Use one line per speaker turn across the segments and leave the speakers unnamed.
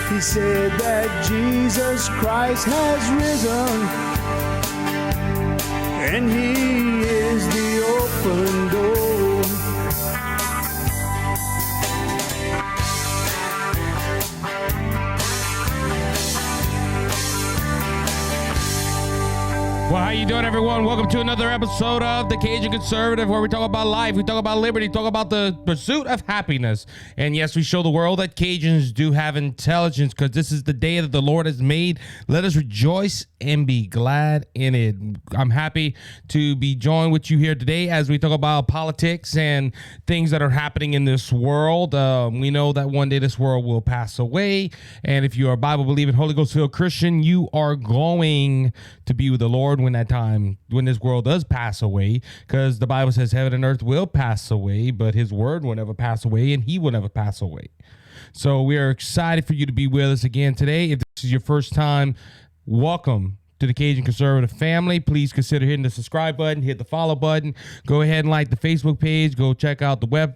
He said that Jesus Christ has risen, and he is the open door.
Well, how you doing, everyone? Welcome to another episode of the Cajun Conservative, where we talk about life, we talk about liberty, talk about the pursuit of happiness. And yes, we show the world that Cajuns do have intelligence, because this is the day that the Lord has made. Let us rejoice and be glad in it. I'm happy to be joined with you here today as we talk about politics and things that are happening in this world. We know that one day this world will pass away. And if you are a Bible-believing, Holy Ghost-filled Christian, you are going to be with the Lord when this world does pass away, because the Bible says heaven and earth will pass away, but his word will never pass away, and he will never pass away. So we are excited for you to be with us again today. If this is your first time, welcome to the Cajun Conservative family. Please consider hitting the subscribe button, hit the follow button, go ahead and like the Facebook page, go check out the web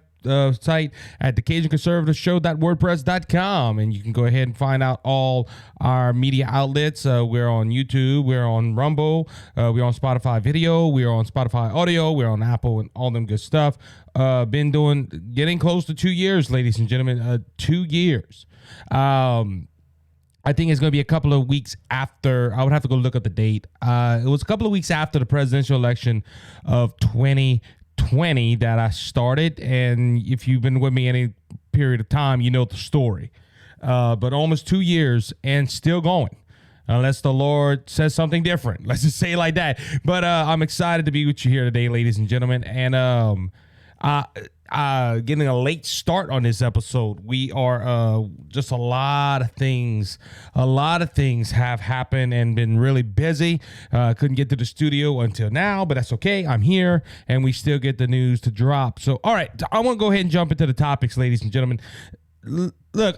site at the Cajun Conservative Show.wordpress.com, and you can go ahead and find out all our media outlets. We're on YouTube, we're on Rumble, we're on Spotify Video, we're on Spotify Audio, we're on Apple, and all them good stuff. Getting close to 2 years, ladies and gentlemen. 2 years. I think it's going to be a couple of weeks after. I would have to go look at the date. It was a couple of weeks after the presidential election of 2020 that I started, and if you've been with me any period of time, you know the story. But almost 2 years and still going, unless the Lord says something different. Let's just say it like that. But I'm excited to be with you here today, ladies and gentlemen, and getting a late start on this episode. We are just a lot of things have happened and been really busy. Couldn't get to the studio until now, but that's okay. I'm here, and we still get the news to drop. So, all right, I want to go ahead and jump into the topics, ladies and gentlemen. Look, if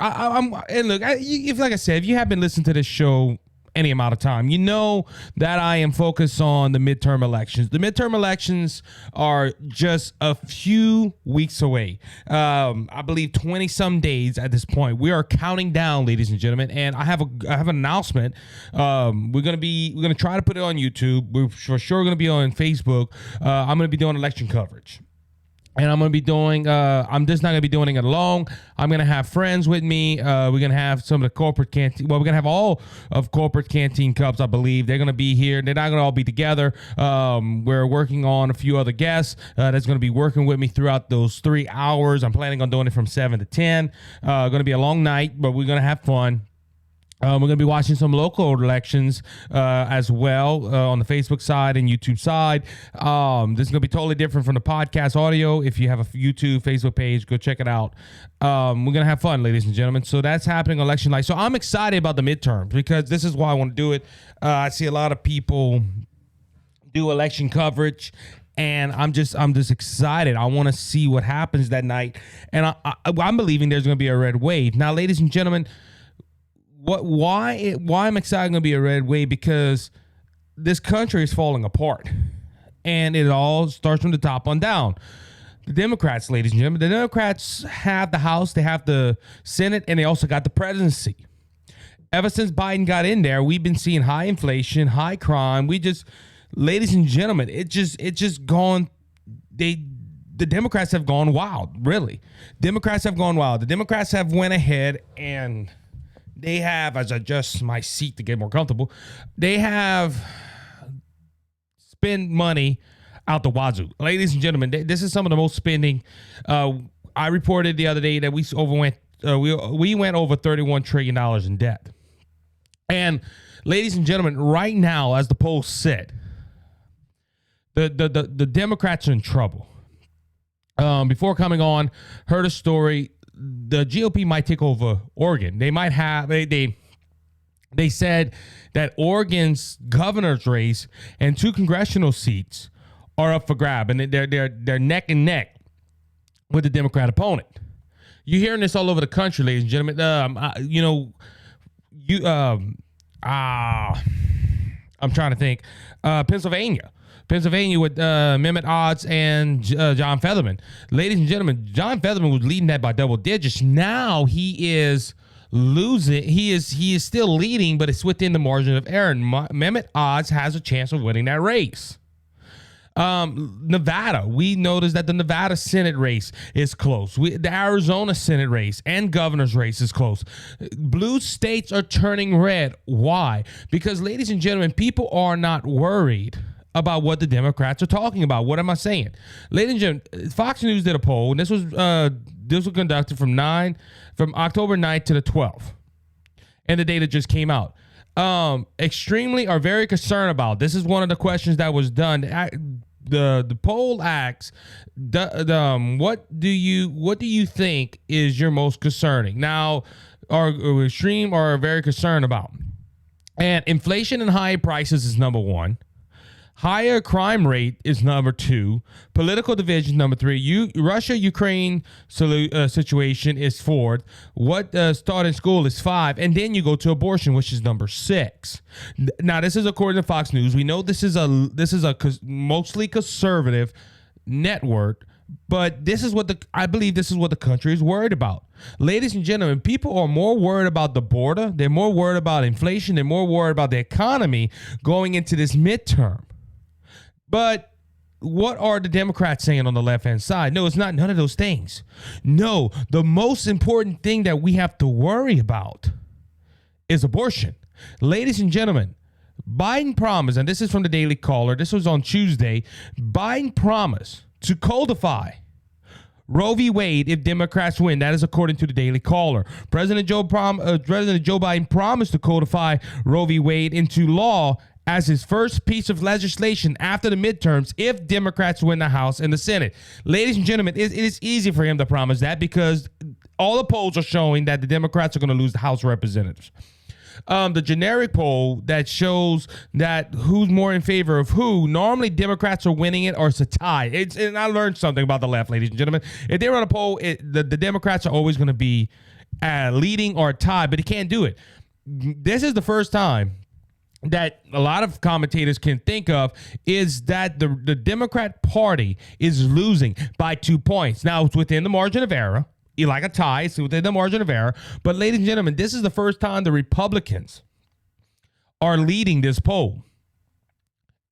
you have been listening to this show any amount of time, you know that I am focused on the midterm elections. The midterm elections are just a few weeks away. I believe 20 some days at this point. We are counting down, ladies and gentlemen, and I have an announcement. We're gonna try to put it on YouTube. We're for sure gonna be on Facebook. I'm gonna be doing election coverage. And I'm going to be doing, I'm just not going to be doing it alone. I'm going to have friends with me. We're going to have some of the corporate canteen. Well, we're going to have all of corporate canteen cups, I believe. They're going to be here. They're not going to all be together. We're working on a few other guests that's going to be working with me throughout those 3 hours. I'm planning on doing it from 7 to 10. Going to be a long night, but we're going to have fun. We're going to be watching some local elections as well on the Facebook side and YouTube side. This is going to be totally different from the podcast audio. If you have a YouTube, Facebook page, go check it out. We're going to have fun, ladies and gentlemen. So that's happening election night. So I'm excited about the midterms, because this is why I want to do it. I see a lot of people do election coverage, and I'm just excited. I want to see what happens that night. And I'm believing there's going to be a red wave. Now, ladies and gentlemen, why I'm excited going to be a red wave? Because this country is falling apart, and it all starts from the top on down. The Democrats, ladies and gentlemen, the Democrats have the House, they have the Senate, and they also got the presidency. Ever since Biden got in there, we've been seeing high inflation, high crime. Ladies and gentlemen, the Democrats have gone wild, really. Democrats have gone wild. The Democrats have went ahead and they have, as I adjust my seat to get more comfortable, they have spent money out the wazoo. Ladies and gentlemen, this is some of the most spending. I reported the other day that we went over $31 trillion in debt. And ladies and gentlemen, right now, as the polls said, the Democrats are in trouble. Before coming on, heard a story. The GOP might take over Oregon. They might have they said that Oregon's governor's race and 2 congressional seats are up for grab, and they're neck and neck with the Democrat opponent. You're hearing this all over the country, ladies and gentlemen. I'm trying to think. Pennsylvania with Mehmet Oz and John Featherman. Ladies and gentlemen, John Featherman was leading that by double digits. Now he is lose it. He is still leading, but it's within the margin of error. And Mehmet Oz has a chance of winning that race. Nevada, we noticed that the Nevada Senate race is close. The Arizona Senate race and governor's race is close. Blue states are turning red. Why? Because, ladies and gentlemen, people are not worried about what the Democrats are talking about. What am I saying? Ladies and gentlemen, Fox News did a poll, and this was conducted from October 9th to the 12th. And the data just came out. Extremely are very concerned about. This is one of the questions that was done. The poll asks, what do you think is your most concerning? Now, are extreme or very concerned about? And inflation and high prices is number one. Higher crime rate is number two. Political division number three. Russia-Ukraine situation is fourth. What start in school is five. And then you go to abortion, which is number six. Now, this is according to Fox News. We know this is a mostly conservative network, but I believe this is what the country is worried about. Ladies and gentlemen, people are more worried about the border. They're more worried about inflation. They're more worried about the economy going into this midterm. But what are the Democrats saying on the left-hand side? No, it's not none of those things. No, the most important thing that we have to worry about is abortion. Ladies and gentlemen, Biden promised, and this is from the Daily Caller, this was on Tuesday, Biden promised to codify Roe v. Wade if Democrats win. That is according to the Daily Caller. President Joe Biden promised to codify Roe v. Wade into law as his first piece of legislation after the midterms if Democrats win the House and the Senate. Ladies and gentlemen, it is easy for him to promise that because all the polls are showing that the Democrats are going to lose the House of Representatives. The generic poll that shows that who's more in favor of who, normally Democrats are winning it or it's a tie. And I learned something about the left, ladies and gentlemen. If they run a poll, the Democrats are always going to be leading or a tie, but he can't do it. This is the first time that a lot of commentators can think of is that the Democrat Party is losing by 2 points. Now, it's within the margin of error. Like a tie, it's within the margin of error. But, ladies and gentlemen, this is the first time the Republicans are leading this poll.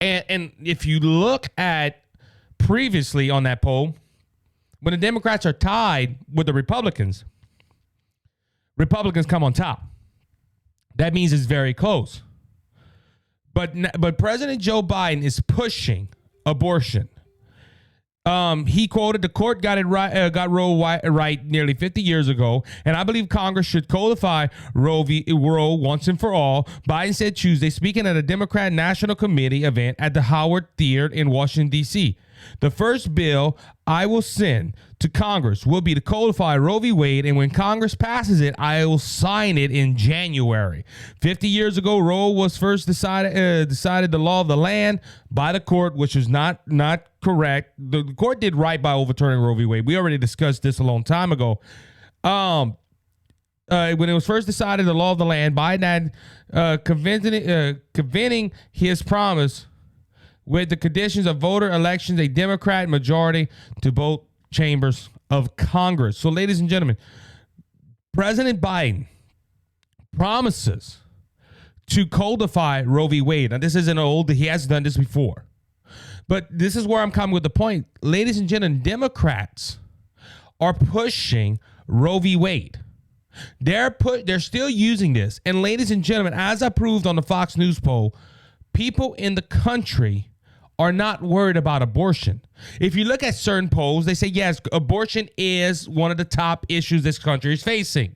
And if you look at previously on that poll, when the Democrats are tied with the Republicans come on top. That means it's very close. But President Joe Biden is pushing abortion. He quoted, the court got it right, got Roe right nearly 50 years ago, and I believe Congress should codify Roe once and for all. Biden said Tuesday, speaking at a Democrat National Committee event at the Howard Theater in Washington, D.C. The first bill I will send to Congress will be to codify Roe v. Wade, and when Congress passes it, I will sign it in January. 50 years ago, Roe was first decided the law of the land by the court, which was not correct. The court did right by overturning Roe v. Wade. We already discussed this a long time ago. When it was first decided the law of the land, Biden had convening his promise with the conditions of voter elections, a Democrat majority to both chambers of Congress. So, ladies and gentlemen, President Biden promises to codify Roe v. Wade. Now, this isn't old. He has done this before. But this is where I'm coming with the point. Ladies and gentlemen, Democrats are pushing Roe v. Wade. They're still using this. And ladies and gentlemen, as I proved on the Fox News poll, people in the country are not worried about abortion. If you look at certain polls, they say, yes, abortion is one of the top issues this country is facing.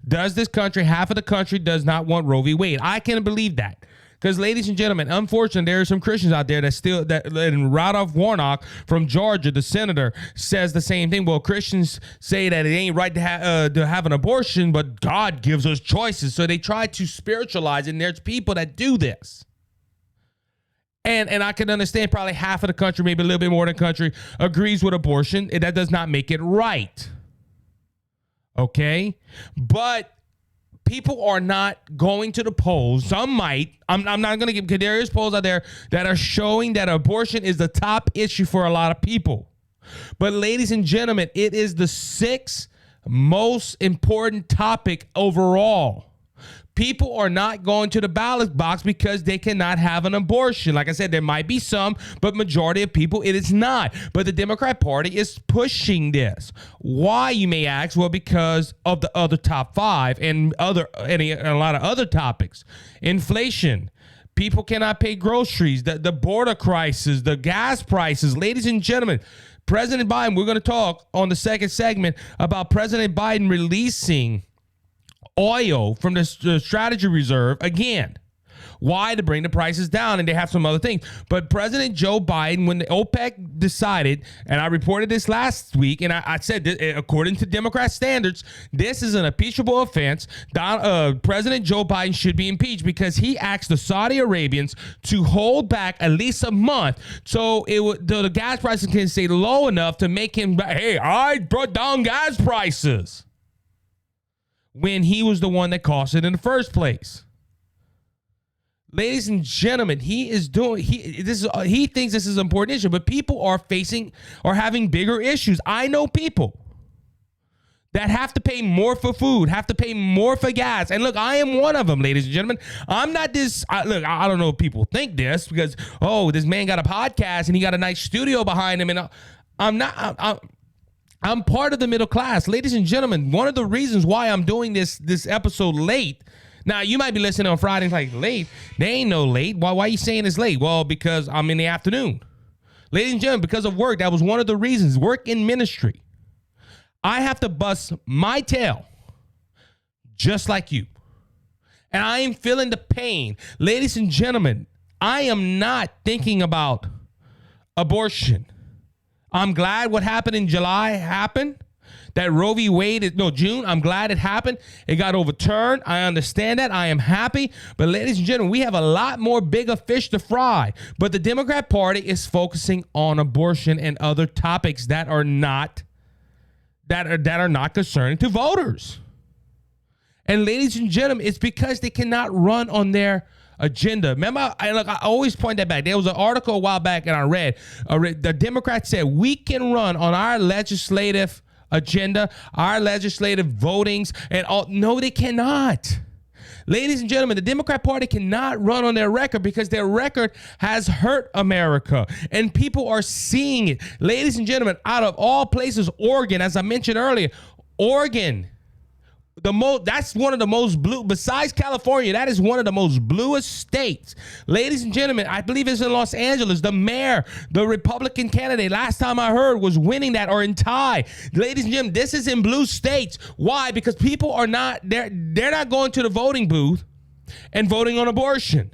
Does this country, half of the country does not want Roe v. Wade? I can't believe that. Because, ladies and gentlemen, unfortunately, there are some Christians out there and Ralph Warnock from Georgia, the senator, says the same thing. Well, Christians say that it ain't right to have an abortion, but God gives us choices. So they try to spiritualize it, and there's people that do this. And I can understand probably half of the country, maybe a little bit more than the country, agrees with abortion. That does not make it right. Okay? But people are not going to the polls. Some might. I'm not going to give, because there is polls out there that are showing that abortion is the top issue for a lot of people. But ladies and gentlemen, it is the sixth most important topic overall. People are not going to the ballot box because they cannot have an abortion. Like I said, there might be some, but majority of people, it is not. But the Democrat Party is pushing this. Why, you may ask? Well, because of the other top five and a lot of other topics. Inflation. People cannot pay groceries. The border crisis, the gas prices. Ladies and gentlemen, President Biden, we're going to talk on the second segment about President Biden releasing oil from the Strategic Reserve again. Why? To bring the prices down, and they have some other things. But President Joe Biden, when the OPEC decided, and I reported this last week, and I said, according to Democrat standards, this is an impeachable offense. President Joe Biden should be impeached because he asked the Saudi Arabians to hold back at least a month so the gas prices can stay low enough to make him, hey, I brought down gas prices, when he was the one that caused it in the first place. Ladies and gentlemen, he thinks this is an important issue, but people are having bigger issues. I know people that have to pay more for food, have to pay more for gas. And look, I am one of them, ladies and gentlemen. I'm not this, I don't know if people think this because, this man got a podcast and he got a nice studio behind him. And I'm part of the middle class. Ladies and gentlemen, one of the reasons why I'm doing this episode late. Now, you might be listening on Friday like, late? They ain't no late. Why are you saying it's late? Well, because I'm in the afternoon. Ladies and gentlemen, because of work, that was one of the reasons. Work in ministry. I have to bust my tail just like you. And I am feeling the pain. Ladies and gentlemen, I am not thinking about abortion. I'm glad what happened in July happened. That Roe v. Wade, June, I'm glad it happened. It got overturned. I understand that. I am happy. But ladies and gentlemen, we have a lot more bigger fish to fry. But the Democrat Party is focusing on abortion and other topics that are not concerning to voters. And ladies and gentlemen, it's because they cannot run on their agenda. Remember, I always point that back. There was an article a while back and I read the Democrats said we can run on our legislative agenda, our legislative votings, and all. No, they cannot. Ladies and gentlemen, the Democrat Party cannot run on their record because their record has hurt America, and people are seeing it. Ladies and gentlemen, out of all places, Oregon, as I mentioned earlier, Oregon, that's one of the most blue, besides California, that is one of the most bluest states. Ladies and gentlemen, I believe it's in Los Angeles. The mayor, the Republican candidate, last time I heard, was winning that or in tie. Ladies and gentlemen, this is in blue states. Why? Because people are not, they're not going to the voting booth and voting on abortion.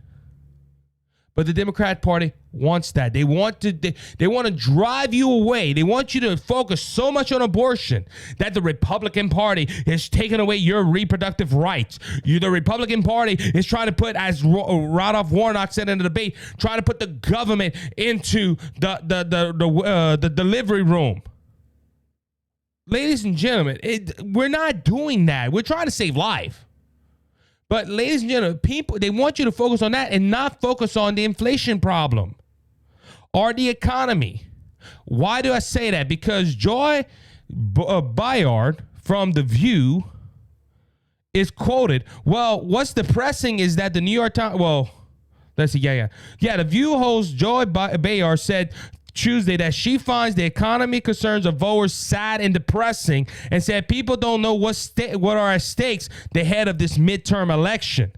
But the Democrat Party wants that. They want to drive you away. They want you to focus so much on abortion that the Republican Party is taking away your reproductive rights. The Republican Party is trying to put, as Randolph Warnock said in the debate, trying to put the government into the delivery room. Ladies and gentlemen, we're not doing that. We're trying to save life. But ladies and gentlemen, people, they want you to focus on that and not focus on the inflation problem or the economy. Why do I say that? Because Joy Bayard from The View is quoted. Well, what's depressing is that the New York Times, let's see, yeah. The View host Joy Bayard said Tuesday that she finds the economy concerns of voters sad and depressing, and said people don't know what are at stakes the head of this midterm election.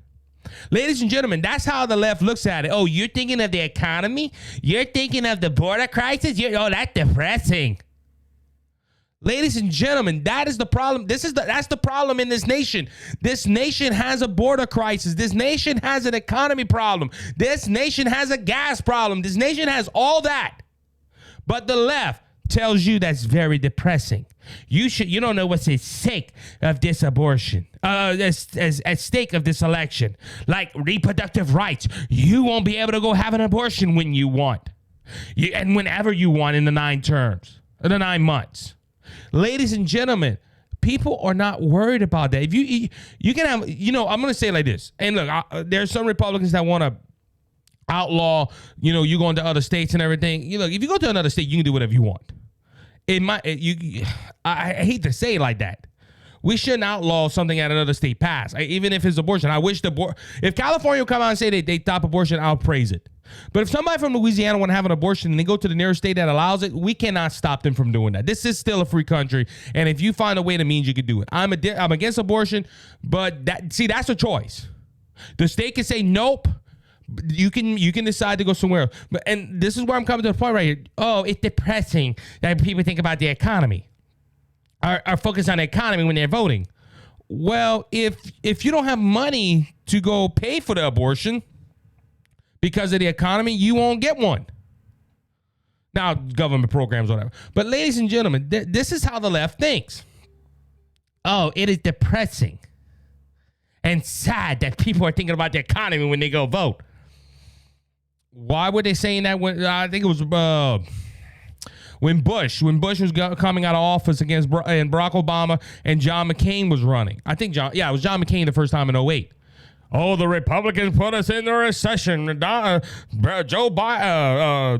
Ladies and gentlemen, that's how the left looks at it. Oh, you're thinking of the economy? You're thinking of the border crisis? That's depressing. Ladies and gentlemen, that is the problem. That's the problem in this nation. This nation has a border crisis. This nation has an economy problem. This nation has a gas problem. This nation has all that. But the left tells you that's very depressing. You don't know what's at stake of this abortion, at stake of this election, like reproductive rights. You won't be able to go have an abortion when you want, and whenever you want in the 9 months. Ladies and gentlemen, people are not worried about that. If you can have, I'm going to say it like this. And look, there's some Republicans that want to outlaw, you going to other states and everything. If you go to another state, you can do whatever you want. I hate to say it like that, We shouldn't outlaw something that another state passed, even if it's abortion. I wish if California would come out and say they stop abortion, I'll praise it. But if somebody from Louisiana want to have an abortion and they go to the nearest state that allows it, we cannot stop them from doing that. This is still a free country, and if you find a way, that means you can do it. I'm against abortion, but that's a choice. The state can say nope. You can decide to go somewhere else. And this is where I'm coming to the point right here. Oh, it's depressing that people think about the economy. Are focused on the economy when they're voting. Well, if you don't have money to go pay for the abortion because of the economy, you won't get one. Now, government programs, whatever. But ladies and gentlemen, this is how the left thinks. Oh, it is depressing and sad that people are thinking about the economy when they go vote. Why were they saying that? When I think it was when Bush was coming out of office against Barack Obama and John McCain was running. I think it was John McCain the first time in 2008. Oh, the Republicans put us in the recession.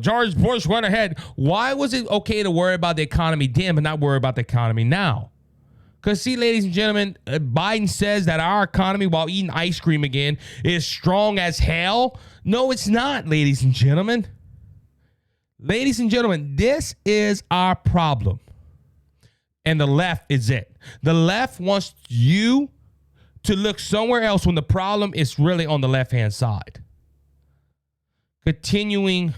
George Bush went ahead. Why was it okay to worry about the economy then, but not worry about the economy now? Because, see, ladies and gentlemen, Biden says that our economy, while eating ice cream again, is strong as hell. No, it's not, ladies and gentlemen. Ladies and gentlemen, this is our problem. And the left is it. The left wants you to look somewhere else when the problem is really on the left-hand side. Continuing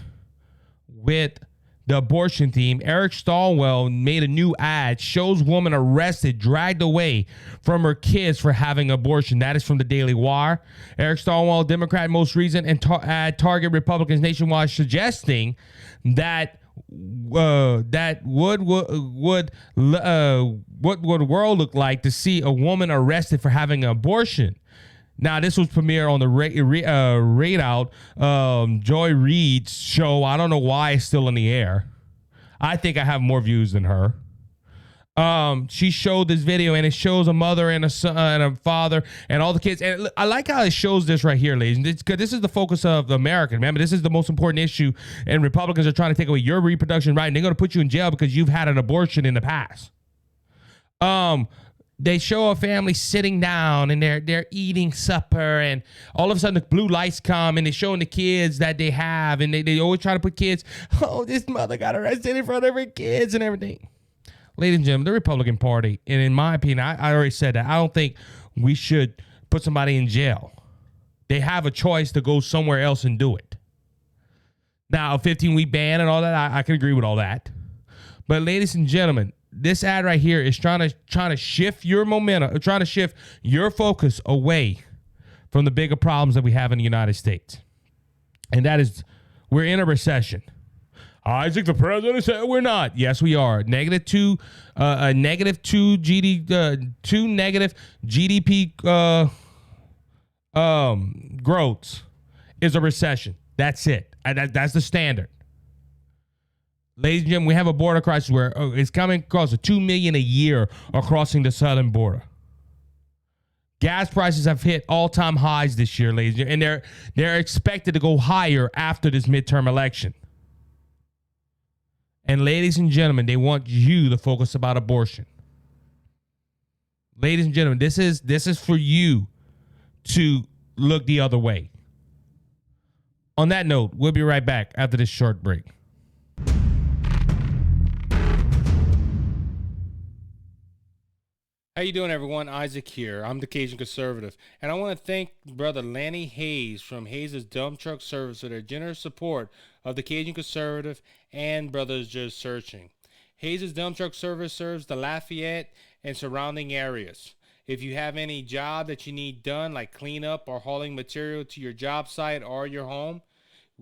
with the abortion theme, Eric Stallwell made a new ad, shows woman arrested, dragged away from her kids for having abortion. That is from the Daily Wire. Eric Stallwell, Democrat, most recent, and ad target Republicans nationwide, suggesting that what would the world look like to see a woman arrested for having an abortion? Now, this was premiere on the Rate Out, Joy Reid's show. I don't know why it's still in the air. I think I have more views than her. She showed this video, and it shows a mother and a son and a father and all the kids. And I like how it shows this right here, ladies. Because this is the focus of the American. Remember, this is the most important issue, and Republicans are trying to take away your reproduction right, and they're going to put you in jail because you've had an abortion in the past. They show a family sitting down and they're eating supper, and all of a sudden the blue lights come and they're showing the kids that they have, and they always try to put kids, oh, this mother got arrested in front of her kids and everything. Ladies and gentlemen, the Republican Party, and in my opinion, I already said that, I don't think we should put somebody in jail. They have a choice to go somewhere else and do it. Now, a 15-week ban and all that, I can agree with all that. But ladies and gentlemen, this ad right here is trying to shift your momentum, trying to shift your focus away from the bigger problems that we have in the United States. And that is, we're in a recession. Isaac, the president said we're not. Yes, we are. Negative two negative GDP growths is a recession. That's it. That's the standard. Ladies and gentlemen, we have a border crisis where it's coming across 2 million a year are crossing the southern border. Gas prices have hit all-time highs this year, ladies and gentlemen, and they're expected to go higher after this midterm election. And ladies and gentlemen, they want you to focus about abortion. Ladies and gentlemen, this is for you to look the other way. On that note, we'll be right back after this short break. How you doing, everyone? Isaac here. I'm the Cajun Conservative, and I want to thank Brother Lanny Hayes from Hayes' Dump Truck Service for their generous support of the Cajun Conservative and Brothers Just Searching. Hayes' Dump Truck Service serves the Lafayette and surrounding areas. If you have any job that you need done, like cleanup or hauling material to your job site or your home,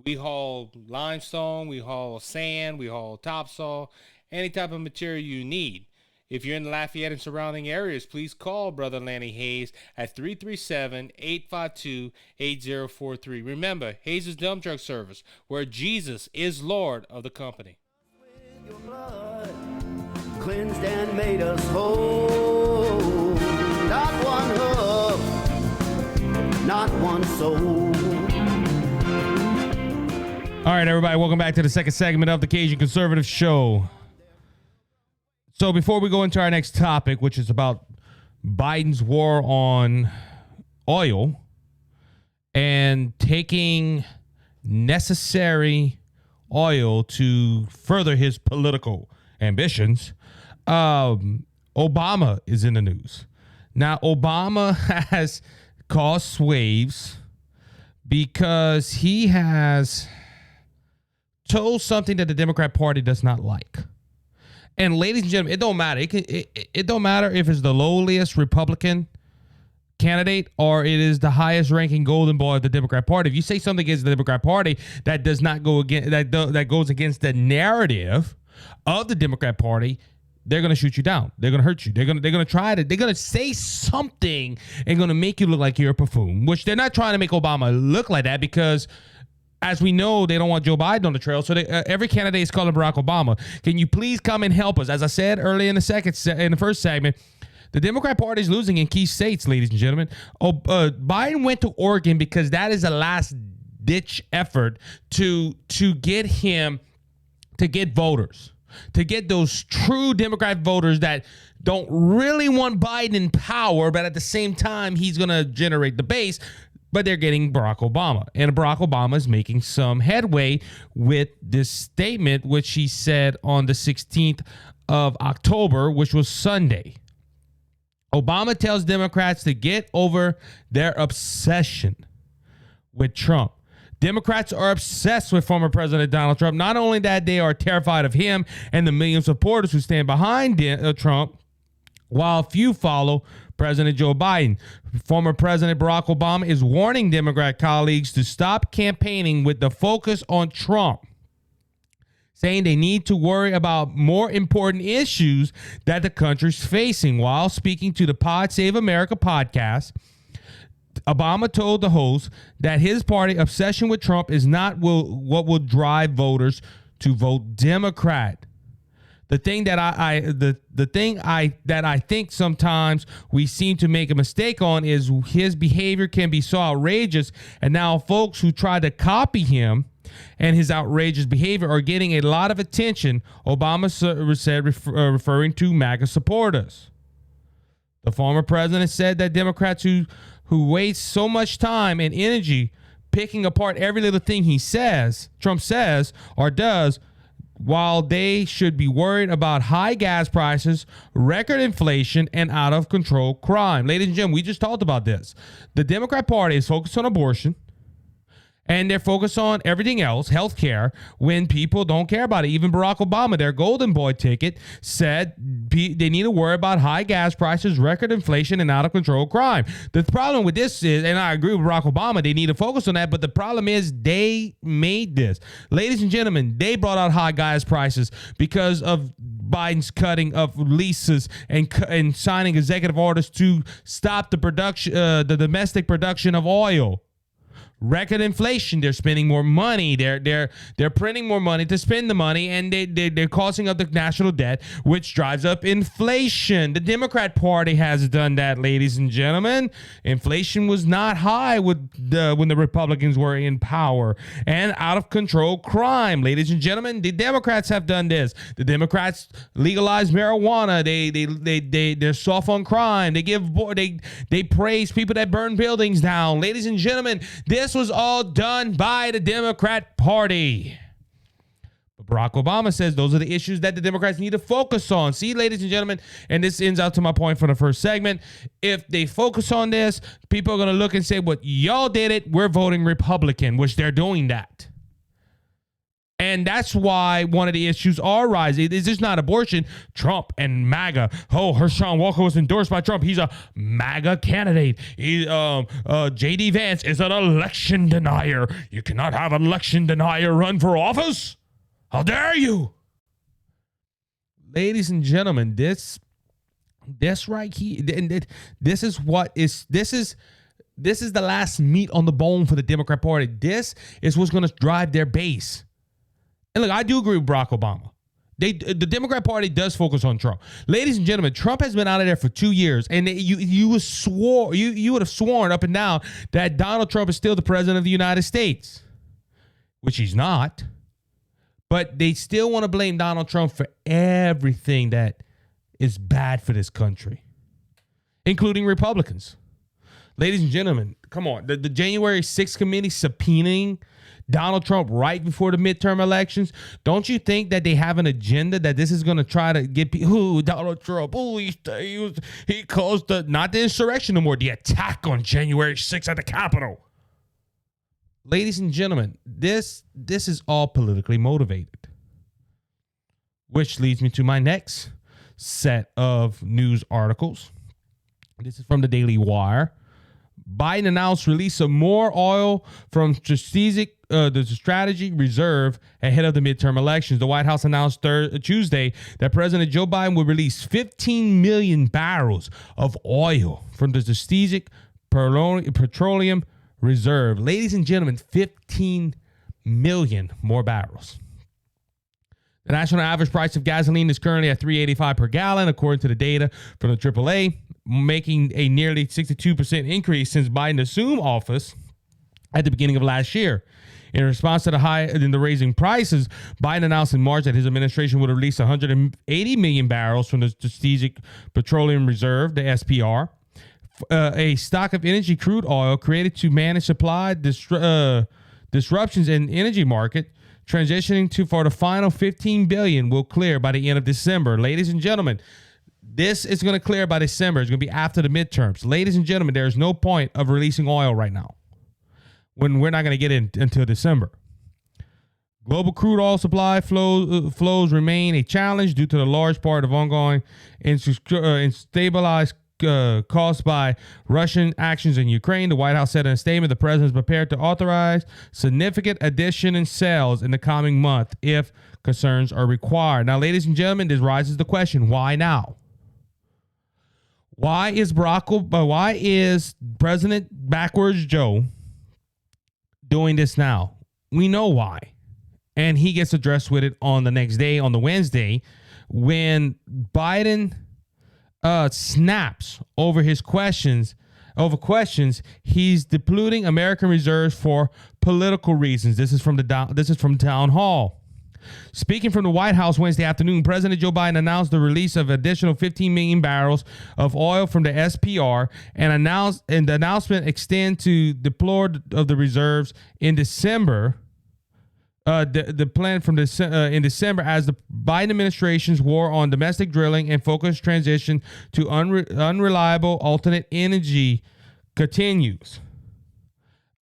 we haul limestone, we haul sand, we haul topsoil, any type of material you need. If you're in the Lafayette and surrounding areas, please call Brother Lanny Hayes at 337-852-8043. Remember, Hayes' Dump Truck Service, where Jesus is Lord of the company.
With your blood, cleansed and made us whole. Not one hoof, not one soul.
All right, everybody, welcome back to the second segment of the Cajun Conservative Show. So before we go into our next topic, which is about Biden's war on oil and taking necessary oil to further his political ambitions, Obama is in the news. Now, Obama has caused waves because he has told something that the Democrat Party does not like. And ladies and gentlemen, it don't matter. It don't matter if it's the lowliest Republican candidate or it is the highest ranking golden boy of the Democrat Party. If you say something against the Democrat Party that does not go against that goes against the narrative of the Democrat Party, they're going to shoot you down. They're going to hurt you. They're going to say something and going to make you look like you're a buffoon, which they're not trying to make Obama look like that because, as we know, they don't want Joe Biden on the trail. So every candidate is calling Barack Obama. Can you please come and help us? As I said earlier in the first segment, the Democrat Party is losing in key states, ladies and gentlemen. Biden went to Oregon because that is a last-ditch effort to get him to get voters, to get those true Democrat voters that don't really want Biden in power, but at the same time, he's going to generate the base. But they're getting Barack Obama. And Barack Obama is making some headway with this statement, which he said on the 16th of October, which was Sunday. Obama tells Democrats to get over their obsession with Trump. Democrats are obsessed with former President Donald Trump. Not only that, they are terrified of him and the million supporters who stand behind Trump, while few follow President Joe Biden. Former President Barack Obama is warning Democrat colleagues to stop campaigning with the focus on Trump, saying they need to worry about more important issues that the country's facing. While speaking to the Pod Save America podcast, Obama told the host that his party obsession with Trump is not what will drive voters to vote Democrat. The thing that I think sometimes we seem to make a mistake on is his behavior can be so outrageous, and now folks who try to copy him and his outrageous behavior are getting a lot of attention, Obama said, referring to MAGA supporters. The former president said that Democrats who waste so much time and energy picking apart every little thing Trump says or does, while they should be worried about high gas prices, record inflation, and out-of-control crime. Ladies and gentlemen, we just talked about this. The Democrat Party is focused on abortion, and they're focused on everything else, healthcare, when people don't care about it. Even Barack Obama, their golden boy ticket, said they need to worry about high gas prices, record inflation, and out-of-control crime. The problem with this is, and I agree with Barack Obama, they need to focus on that, but the problem is they made this. Ladies and gentlemen, they brought out high gas prices because of Biden's cutting of leases and signing executive orders to stop the production, the domestic production of oil. Record inflation. They're spending more money. They're printing more money to spend the money, and they're causing up the national debt, which drives up inflation. The Democrat Party has done that, ladies and gentlemen. Inflation was not high when the Republicans were in power. And out of control crime, ladies and gentlemen, the Democrats have done this. The Democrats legalized marijuana. They're soft on crime. They praise people that burn buildings down. Ladies and gentlemen, this was all done by the Democrat Party. But Barack Obama says those are the issues that the Democrats need to focus on. See, ladies and gentlemen, and this ends out to my point from the first segment. If they focus on this, people are going to look and say, well, y'all did it. We're voting Republican, which they're doing that. And that's why one of the issues are rising. It's just not abortion. Trump and MAGA. Oh, Herschel Walker was endorsed by Trump. He's a MAGA candidate. J.D. Vance is an election denier. You cannot have an election denier run for office. How dare you? Ladies and gentlemen, this right here, this is the last meat on the bone for the Democrat Party. This is what's going to drive their base. And look, I do agree with Barack Obama. The Democrat Party does focus on Trump. Ladies and gentlemen, Trump has been out of there for 2 years, and you would have sworn up and down that Donald Trump is still the president of the United States, which he's not. But they still want to blame Donald Trump for everything that is bad for this country. including Republicans. Ladies and gentlemen, come on. The January 6th committee subpoenaing Donald Trump right before the midterm elections. Don't you think that they have an agenda that this is going to try to get people, Donald Trump, he caused not the insurrection no more, the attack on January 6th at the Capitol. Ladies and gentlemen, this is all politically motivated. Which leads me to my next set of news articles. This is from the Daily Wire. Biden announced release of more oil from the Strategic Reserve ahead of the midterm elections. The White House announced Tuesday that President Joe Biden will release 15 million barrels of oil from the Strategic Petroleum Reserve. Ladies and gentlemen, 15 million more barrels. The national average price of gasoline is currently at $3.85 per gallon, according to the data from the AAA, making a nearly 62% increase since Biden assumed office at the beginning of last year. In response to the raising prices, Biden announced in March that his administration would release 180 million barrels from the Strategic Petroleum Reserve, the SPR, a stock of energy crude oil created to manage supply disruptions in the energy market. Transitioning to for the final 15 billion will clear by the end of December. Ladies and gentlemen, this is going to clear by December. It's going to be after the midterms. Ladies and gentlemen, there's no point of releasing oil right now when we're not going to get in until December. Global crude oil supply flows remain a challenge due to the large part of ongoing instabilized caused by Russian actions in Ukraine. The White House said in a statement the president is prepared to authorize significant addition in sales in the coming month if concerns are required. Now, ladies and gentlemen, this raises the question, why now? Why is President Backwards Joe doing this now? We know why. And he gets addressed with it on the next day, on the Wednesday, when Biden snaps over questions. He's depleting American reserves for political reasons. This is from Town Hall. Speaking from the White House Wednesday afternoon, President Joe Biden announced the release of additional 15 million barrels of oil from the SPR and the announcement extends to deploy of the reserves in December. The plan from in December as the Biden administration's war on domestic drilling and focused transition to unreliable alternate energy continues.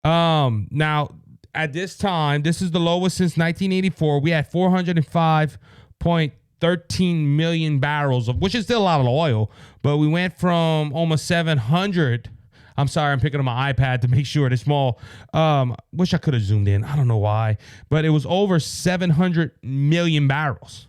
Now, at this time, this is the lowest since 1984. We had 405.13 million barrels of, which is still a lot of oil, but we went from almost 700. I'm sorry, I'm picking up my iPad to make sure it's small. Wish I could have zoomed in. I don't know why, but it was over 700 million barrels.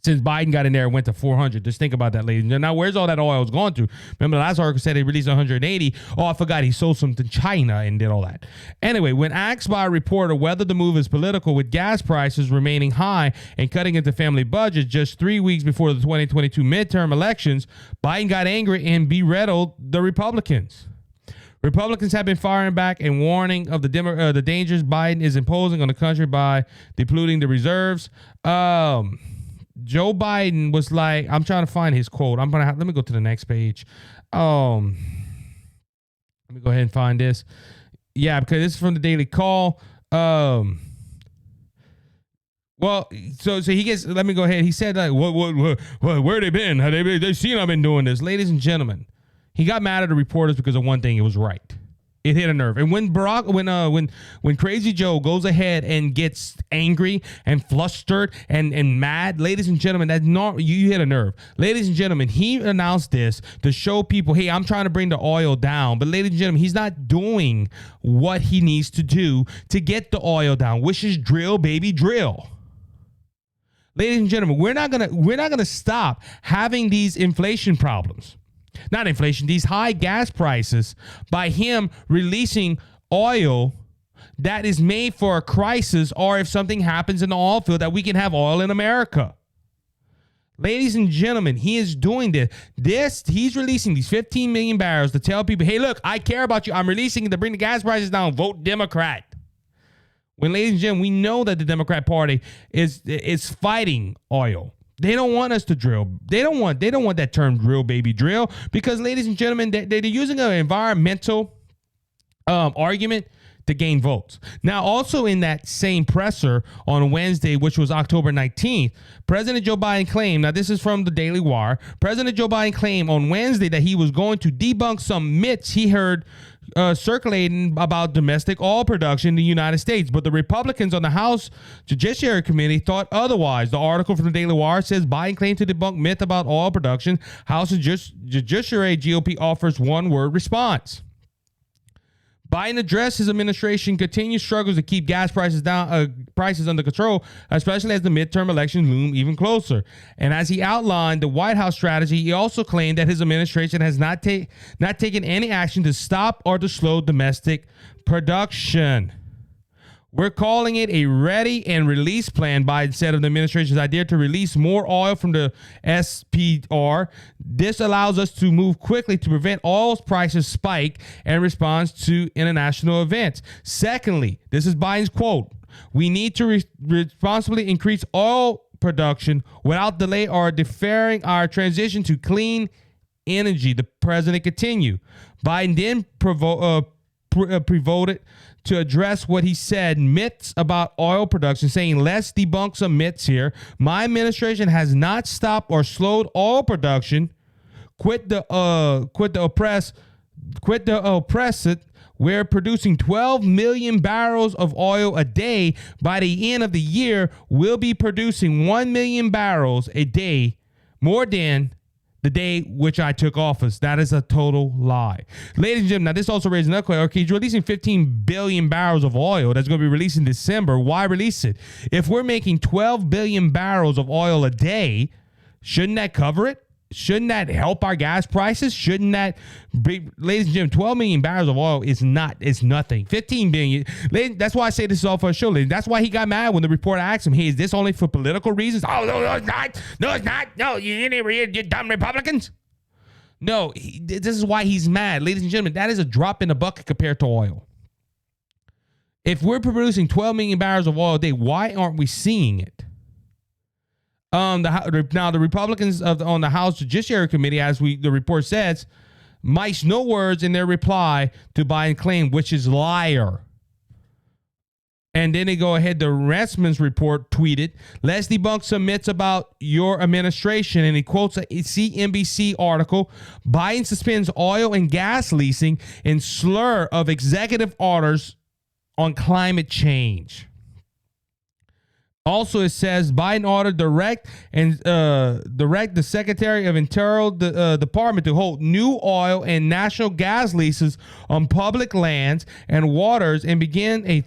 Since Biden got in there, it went to 400. Just think about that, ladies and gentlemen. Now, where's all that oil going to? Remember, the last article said they released 180. Oh, I forgot. He sold some to China and did all that. Anyway, when asked by a reporter whether the move is political, with gas prices remaining high and cutting into family budgets just 3 weeks before the 2022 midterm elections, Biden got angry and berated the Republicans. Republicans have been firing back and warning of the dangers Biden is imposing on the country by depleting the reserves. Joe Biden was like, I'm trying to find his quote. Let me go to the next page. Let me go ahead and find this. Yeah, because this is from the Daily Call. Well, so he gets, let me go ahead. He said, like, where they been? Have they seen I've been doing this? Ladies and gentlemen, he got mad at the reporters because of one thing. It was right. It hit a nerve. And when Crazy Joe goes ahead and gets angry and flustered and mad, ladies and gentlemen, you hit a nerve. Ladies and gentlemen, he announced this to show people, hey, I'm trying to bring the oil down. But ladies and gentlemen, he's not doing what he needs to do to get the oil down, which is drill, baby, drill. Ladies and gentlemen, we're not gonna stop having these inflation problems. Not inflation, these high gas prices by him releasing oil that is made for a crisis, or if something happens in the oil field, that we can have oil in America. Ladies and gentlemen, he is doing this. He's releasing these 15 million barrels to tell people, hey, look, I care about you. I'm releasing it to bring the gas prices down. Vote Democrat. When, ladies and gentlemen, we know that the Democrat Party is fighting oil. They don't want us to drill. They don't want that term drill, baby, drill, because, ladies and gentlemen, they're using an environmental argument to gain votes. Now, also in that same presser on Wednesday, which was October 19th, President Joe Biden claimed, now this is from the Daily Wire, President Joe Biden claimed on Wednesday that he was going to debunk some myths he heard circulating about domestic oil production in the United States. But the Republicans on the House Judiciary Committee thought otherwise. The article from the Daily Wire says Biden claimed to debunk myth about oil production. House Judiciary GOP offers one-word response. Biden addressed his administration continued struggles to keep gas prices down, prices under control, especially as the midterm elections loom even closer. And as he outlined the White House strategy, he also claimed that his administration has not taken any action to stop or to slow domestic production. We're calling it a ready and release plan, Biden said of the administration's idea to release more oil from the SPR. This allows us to move quickly to prevent oil prices spike in response to international events. Secondly, this is Biden's quote, we need to responsibly increase oil production without delay or deferring our transition to clean energy, the president continued. Biden then pivoted to address what he said myths about oil production, saying, let's debunk some myths here. My administration has not stopped or slowed oil production. Quit the oppressed. We're producing 12 million barrels of oil a day. By the end of the year, we'll be producing 1 million barrels a day, more than the day which I took office. That is a total lie. Ladies and gentlemen, now this also raises another question. Okay, he's releasing 15 billion barrels of oil that's going to be released in December. Why release it? If we're making 12 billion barrels of oil a day, shouldn't that cover it? Shouldn't that help our gas prices? Shouldn't that be, ladies and gentlemen, 12 million barrels of oil is nothing. 15 billion. That's why I say this is all for a show. That's why he got mad when the reporter asked him, hey, is this only for political reasons? Oh, no, it's not. No, it's not. No, you dumb Republicans. No, this is why he's mad. Ladies and gentlemen, that is a drop in the bucket compared to oil. If we're producing 12 million barrels of oil a day, why aren't we seeing it? Now the Republicans on the House Judiciary Committee, as the report says, mice no words in their reply to Biden's claim, which is liar. And then they go ahead. The Ressman's report tweeted, let's debunk some myths about your administration. And he quotes a CNBC article. Biden suspends oil and gas leasing in slur of executive orders on climate change. Also, it says Biden ordered direct the Secretary of Interior Department to hold new oil and natural gas leases on public lands and waters and begin a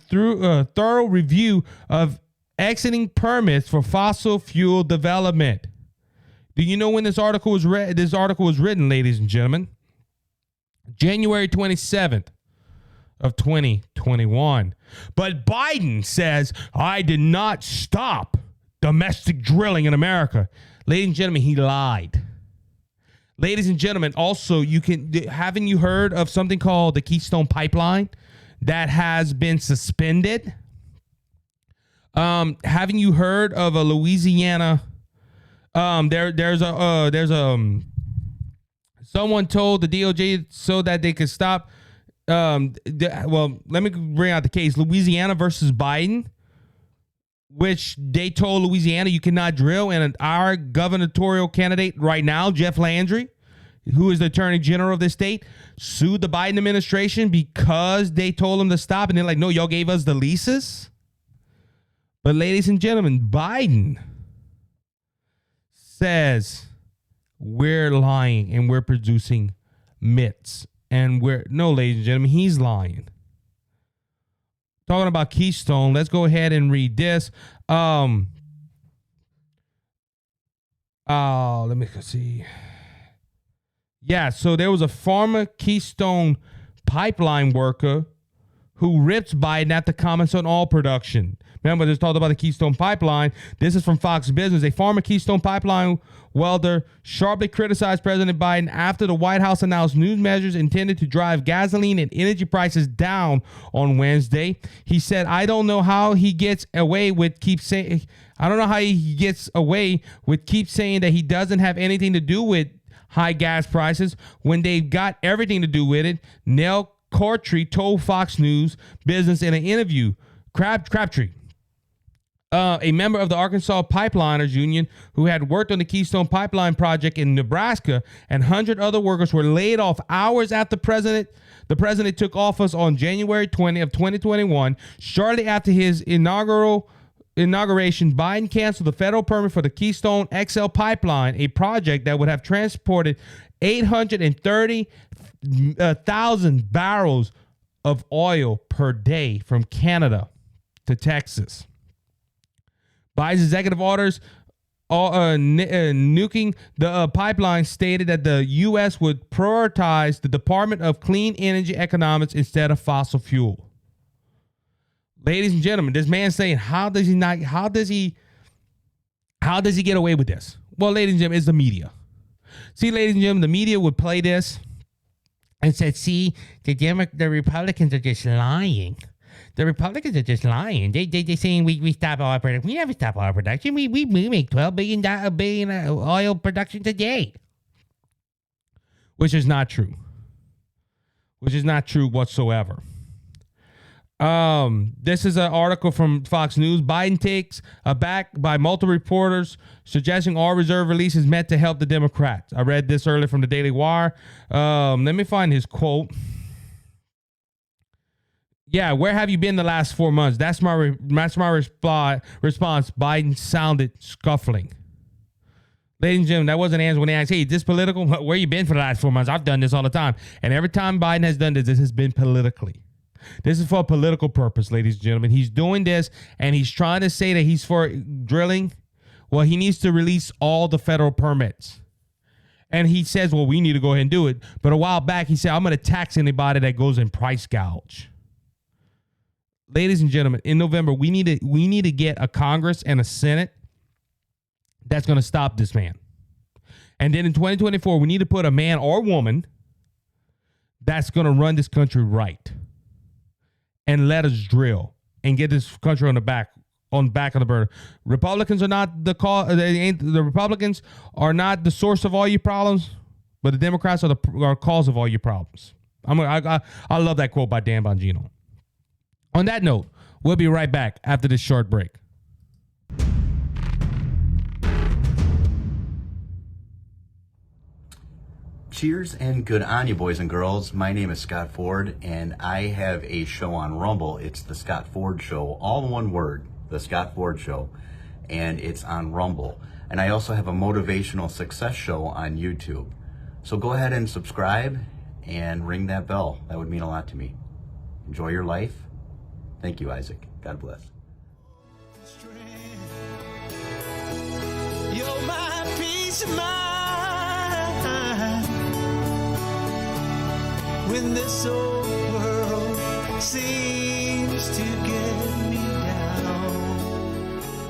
thorough review of exiting permits for fossil fuel development. Do you know when this article was read? This article was written, ladies and gentlemen, January 27th. Of 2021. But Biden says, I did not stop domestic drilling in America. Ladies and gentlemen, he lied. Ladies and gentlemen, also, haven't you heard of something called the Keystone Pipeline that has been suspended? Haven't you heard of a Louisiana? There's someone told the DOJ so that they could stop. Let me bring out the case. Louisiana versus Biden, which they told Louisiana you cannot drill. And our gubernatorial candidate right now, Jeff Landry, who is the attorney general of the state, sued the Biden administration because they told him to stop. And they're like, no, y'all gave us the leases. But ladies and gentlemen, Biden says we're lying and we're producing myths. And ladies and gentlemen, he's lying. Talking about Keystone, let's go ahead and read this. Let me see. Yeah, so there was a former Keystone pipeline worker who rips Biden after comments on oil production. Remember, this talked about the Keystone Pipeline. This is from Fox Business. A former Keystone Pipeline welder sharply criticized President Biden after the White House announced new measures intended to drive gasoline and energy prices down on Wednesday. He said, I don't know how he gets away with keep saying that he doesn't have anything to do with high gas prices when they've got everything to do with it. Nell Cortree told Fox News Business in an interview. Crabtree, a member of the Arkansas Pipeliners Union who had worked on the Keystone Pipeline project in Nebraska, and 100 other workers were laid off hours after the president took office on January 20 of 2021. Shortly after his inauguration, Biden canceled the federal permit for the Keystone XL pipeline, a project that would have transported 830,000 barrels of oil per day from Canada to Texas. Biden's executive orders nuking the pipeline stated that the U.S. would prioritize the Department of Clean Energy Economics instead of fossil fuel. Ladies and gentlemen, this man's saying, how does he get away with this? Well, ladies and gentlemen, it's the media. See, ladies and gentlemen, the media would play this and said, see, the Republicans are just lying. The Republicans are just lying. They're saying we stop oil production. We never stop oil production. We make $12 billion oil production today. Which is not true. Which is not true whatsoever. This is an article from Fox News. Biden takes aback by multiple reporters suggesting oil reserve release is meant to help the Democrats. I read this earlier from the Daily Wire. Let me find his quote. Yeah, where have you been the last 4 months? That's my response. Biden sounded scuffling. Ladies and gentlemen, that wasn't an answer when they asked, hey, is this political? Where you been for the last 4 months? I've done this all the time. And every time Biden has done this, this has been politically. This is for a political purpose, ladies and gentlemen. He's doing this, and he's trying to say that he's for drilling. Well, he needs to release all the federal permits. And he says, well, we need to go ahead and do it. But a while back, he said, I'm going to tax anybody that goes in price gouge. Ladies and gentlemen, in November, we need to get a Congress and a Senate that's going to stop this man. And then in 2024, we need to put a man or woman that's going to run this country right and let us drill and get this country on the back of the burner. Republicans are not the cause. The Republicans are not the source of all your problems, but the Democrats are the cause of all your problems. I love that quote by Dan Bongino. On that note, we'll be right back after this short break.
Cheers and good on you, boys and girls. My name is Scott Ford, and I have a show on Rumble. It's the Scott Ford Show, all in one word, the Scott Ford Show, and it's on Rumble. And I also have a motivational success show on YouTube. So go ahead and subscribe and ring that bell. That would mean a lot to me. Enjoy your life. Thank you, Isaac. God bless.
You're my peace of mind when this old world seems to get me down.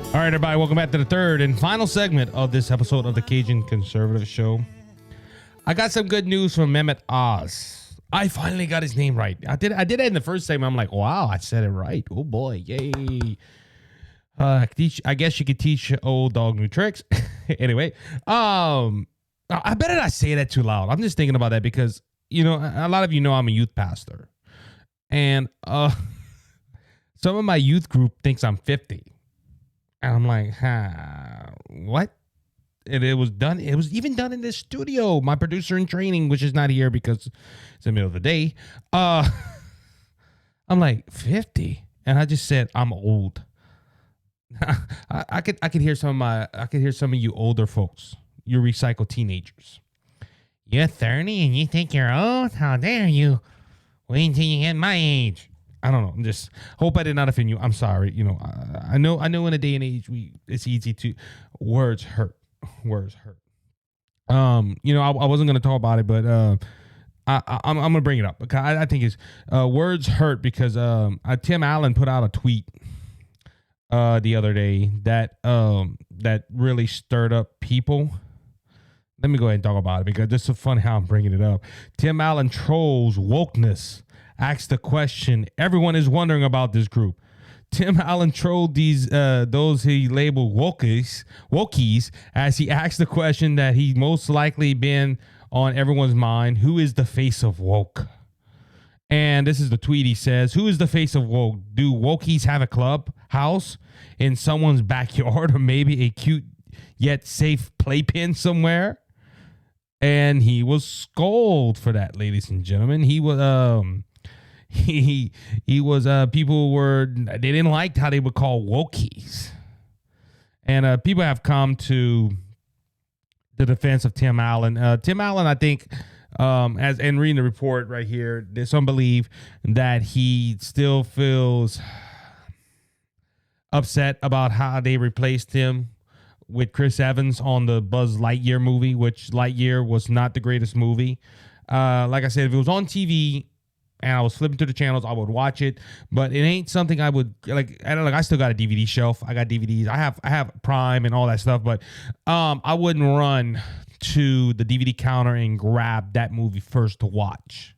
All right, everybody, welcome back to the third and final segment of this episode of the Cajun Conservative Show. I got some good news from Mehmet Oz. I finally got his name right. I did it in the first segment. I'm like, wow, I said it right. Oh boy, yay! I guess you could teach old dog new tricks. Anyway, I better not say that too loud. I'm just thinking about that because a lot of you know I'm a youth pastor, and some of my youth group thinks I'm 50, and I'm like, what? And it was done. It was even done in this studio. My producer in training, which is not here because it's the middle of the day. I'm like 50, and I just said I'm old. I could hear some of you older folks, you recycled teenagers. You're 30 and you think you're old? How dare you? Wait until you get my age. I don't know. I'm just hope I did not offend you. I'm sorry. I know in a day and age it's easy to words hurt. I wasn't going to talk about it, but I'm gonna bring it up because I think it's words hurt because Tim Allen put out a tweet the other day that really stirred up people. Let me go ahead and talk about it because it's so funny how I'm bringing it up. Tim Allen trolls wokeness, asks the question everyone is wondering about this group. Tim Allen trolled those he labeled wokies as he asked the question that he most likely been on everyone's mind: who is the face of woke? And this is the tweet. He says, who is the face of woke? Do wokies have a clubhouse in someone's backyard or maybe a cute yet safe playpen somewhere? And he was scolded for that, ladies and gentlemen. He was he was people they didn't like how they would call wokies. And people have come to the defense of Tim Allen. Tim Allen, I think, as and reading the report right here, there's some believe that he still feels upset about how they replaced him with Chris Evans on the Buzz Lightyear movie, which Lightyear was not the greatest movie. Like I said, if it was on TV and I was flipping through the channels, I would watch it, but it ain't something I would like. I still got a DVD shelf. I got DVDs. I have Prime and all that stuff, but I wouldn't run to the DVD counter and grab that movie first to watch.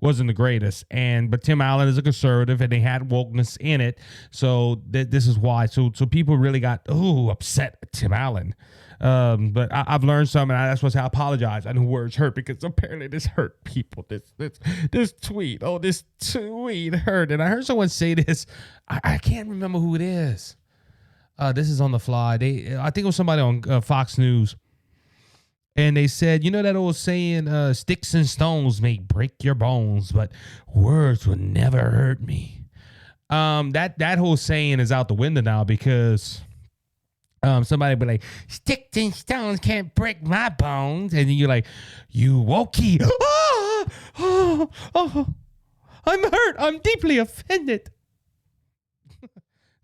Wasn't the greatest, but Tim Allen is a conservative, and they had wokeness in it, so this is why. So people really got upset at Tim Allen. But I've learned something. And that's why I apologize. I know words hurt because apparently this hurt people. This tweet hurt, and I heard someone say this. I can't remember who it is. This is on the fly. I think it was somebody on Fox News. And they said, you know that old saying, sticks and stones may break your bones, but words will never hurt me. That whole saying is out the window now because somebody be like, sticks and stones can't break my bones. And then you're like, you wokey. I'm hurt. I'm deeply offended.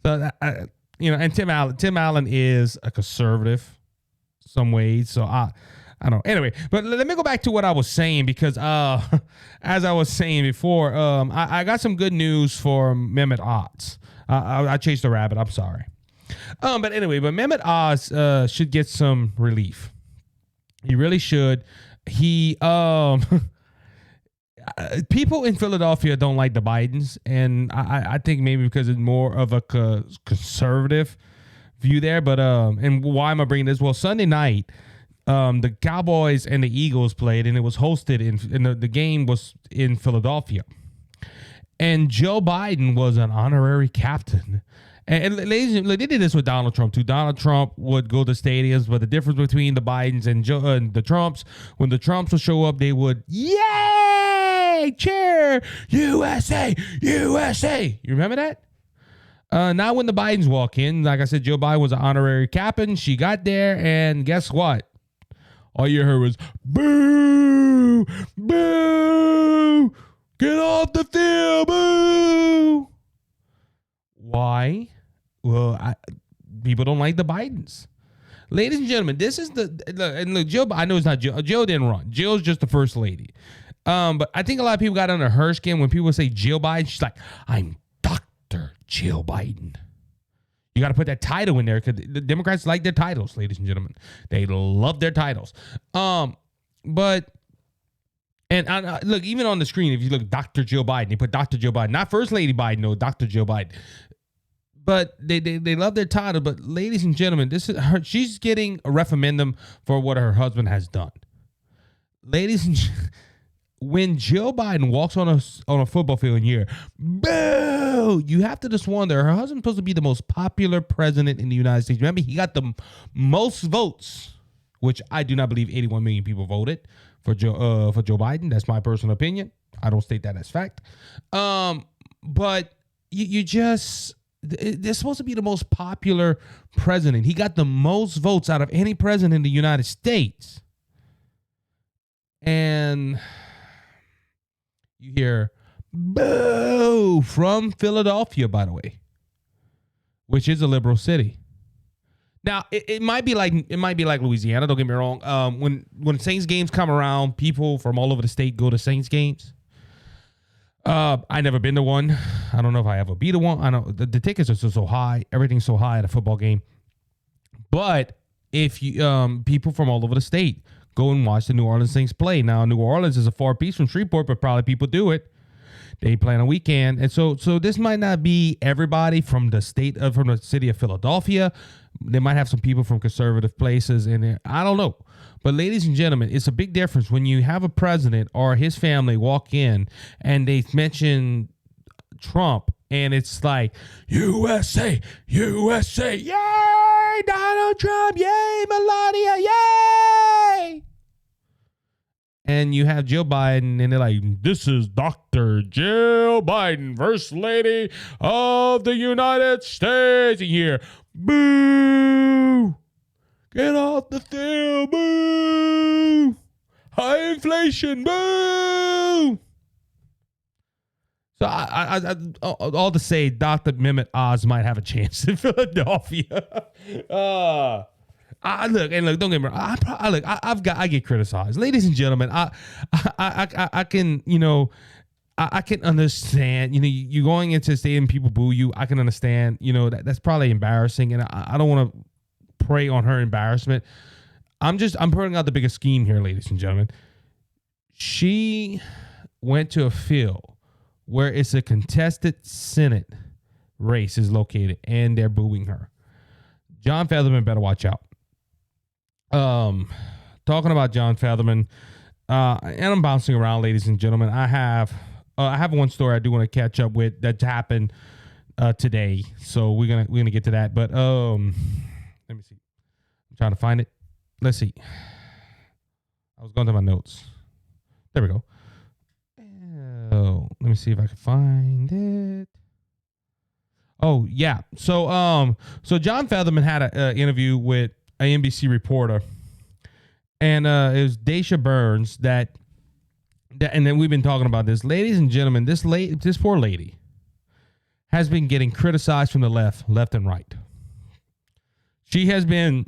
So, and Tim Allen is a conservative some ways. So I don't know. Anyway, but let me go back to what I was saying because as I was saying before, I got some good news for Mehmet Oz. I chased a rabbit. I'm sorry. But anyway, Mehmet Oz should get some relief. He really should. People in Philadelphia don't like the Bidens, and I think maybe because it's more of a conservative view there. But and why am I bringing this? Well, Sunday night, the Cowboys and the Eagles played, and it was hosted the game was in Philadelphia. And Joe Biden was an honorary captain. And ladies, they did this with Donald Trump too. Donald Trump would go to stadiums, but the difference between the Bidens and the Trumps, when the Trumps would show up, they would, yay, cheer, USA, USA. You remember that? Now when the Bidens walk in, like I said, Joe Biden was an honorary captain. She got there, and guess what? All you heard was, boo, boo, get off the field, boo. Why? Well, people don't like the Bidens. Ladies and gentlemen, this is look, Jill, I know it's not Jill. Jill didn't run. Jill's just the first lady. But I think a lot of people got under her skin when people say Jill Biden. She's like, I'm Dr. Jill Biden. You got to put that title in there because the Democrats like their titles, ladies and gentlemen. They love their titles. Look, even on the screen, if you look, Dr. Jill Biden, they put Dr. Jill Biden, not First Lady Biden, no, Dr. Jill Biden. But they love their title. But ladies and gentlemen, this is her. She's getting a referendum for what her husband has done. Ladies and when Jill Biden walks on a football field and you hear, boo, you have to just wonder, her husband's supposed to be the most popular president in the United States. Remember, he got the most votes, which I do not believe 81 million people voted for Joe Biden. That's my personal opinion. I don't state that as fact. But they're supposed to be the most popular president. He got the most votes out of any president in the United States. And you hear boo from Philadelphia, by the way, which is a liberal city. Now it might be like Louisiana. Don't get me wrong. When Saints games come around, people from all over the state go to Saints games. I never been to one. I don't know if I ever be to one. I know the tickets are so high. Everything's so high at a football game. But if you people from all over the state go and watch the New Orleans Saints play. Now New Orleans is a far piece from Shreveport, but probably people do it. They play on a weekend, and so this might not be everybody from the city of Philadelphia. They might have some people from conservative places in there. I don't know. But ladies and gentlemen, it's a big difference when you have a president or his family walk in and they mention Trump and it's like, USA, USA, yay, Donald Trump, yay, Melania, yay. And you have Jill Biden, and they're like, this is Dr. Jill Biden, First Lady of the United States. And you hear, boo, get off the field, boo, high inflation, boo. So I all to say, Dr. Mehmet Oz might have a chance in Philadelphia. Look, don't get me wrong. I get criticized, ladies and gentlemen. I can, I can understand. You going into a stadium, people boo you. I can understand. That's probably embarrassing, and I don't want to prey on her embarrassment. I'm putting out the biggest scheme here, ladies and gentlemen. She went to a field where it's a contested Senate race is located, and they're booing her. John Featherman better watch out. Talking about John Featherman, and I'm bouncing around, ladies and gentlemen. I have one story I do want to catch up with that happened today, so we're gonna get to that. But let me see. I'm trying to find it. Let's see. I was going to my notes. There we go. Oh, let me see if I can find it. Oh yeah. So John Featherman had an interview with an NBC reporter, and it was Daisha Burns that, and then we've been talking about this, ladies and gentlemen. This poor lady has been getting criticized from the left and right. She has been,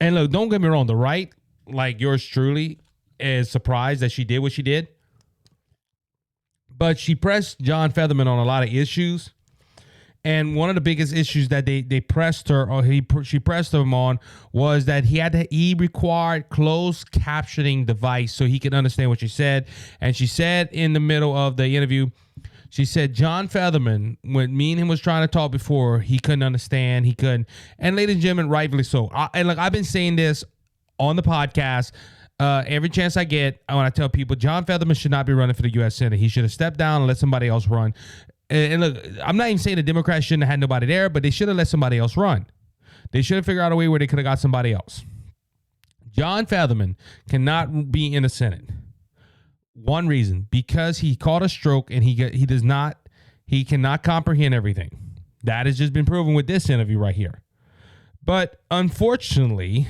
and look, don't get me wrong, the right, like yours truly, is surprised that she did what she did, but she pressed John Featherman on a lot of issues. And one of the biggest issues that they pressed her, or she pressed him on, was that he required closed captioning device so he could understand what she said. And she said in the middle of the interview, she said, John Featherman, when me and him was trying to talk before, he couldn't understand. He couldn't. And ladies and gentlemen, rightfully so. And look, I've been saying this on the podcast every chance I get when I tell people John Featherman should not be running for the U.S. Senate. He should have stepped down and let somebody else run. And look, I'm not even saying the Democrats shouldn't have had nobody there, but they should have let somebody else run. They should have figured out a way where they could have got somebody else. John Featherman cannot be in the Senate. One reason, because he caught a stroke and he cannot comprehend everything. That has just been proven with this interview right here. But unfortunately,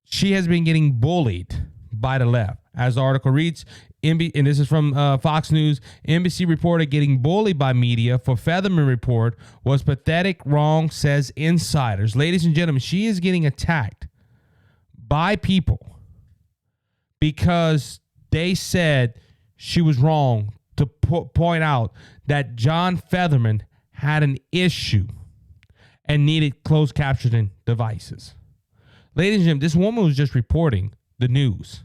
she has been getting bullied by the left. As the article reads, and this is from Fox News, NBC reporter getting bullied by media for Featherman report was pathetic, wrong, says insiders. Ladies and gentlemen, she is getting attacked by people because they said she was wrong to point out that John Featherman had an issue and needed closed captioning devices. Ladies and gentlemen, this woman was just reporting the news.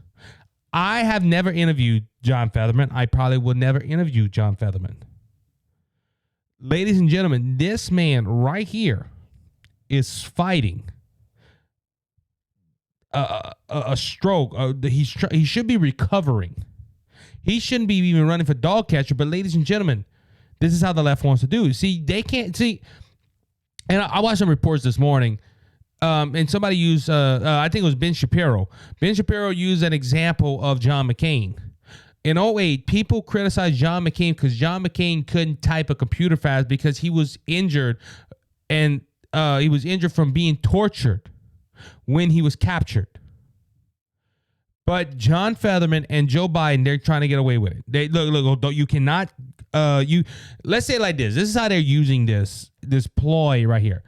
I have never interviewed John Featherman. I probably will never interview John Featherman. Ladies and gentlemen, this man right here is fighting a stroke. He should be recovering. He shouldn't be even running for dog catcher. But ladies and gentlemen, this is how the left wants to do. See, they can't see. And I watched some reports this morning. And somebody used, I think it was Ben Shapiro. Ben Shapiro used an example of John McCain. In 2008, people criticized John McCain because John McCain couldn't type a computer fast because he was injured, and he was injured from being tortured when he was captured. But John Featherman and Joe Biden, they're trying to get away with it. They look, you cannot, let's say it like this. This is how they're using this ploy right here.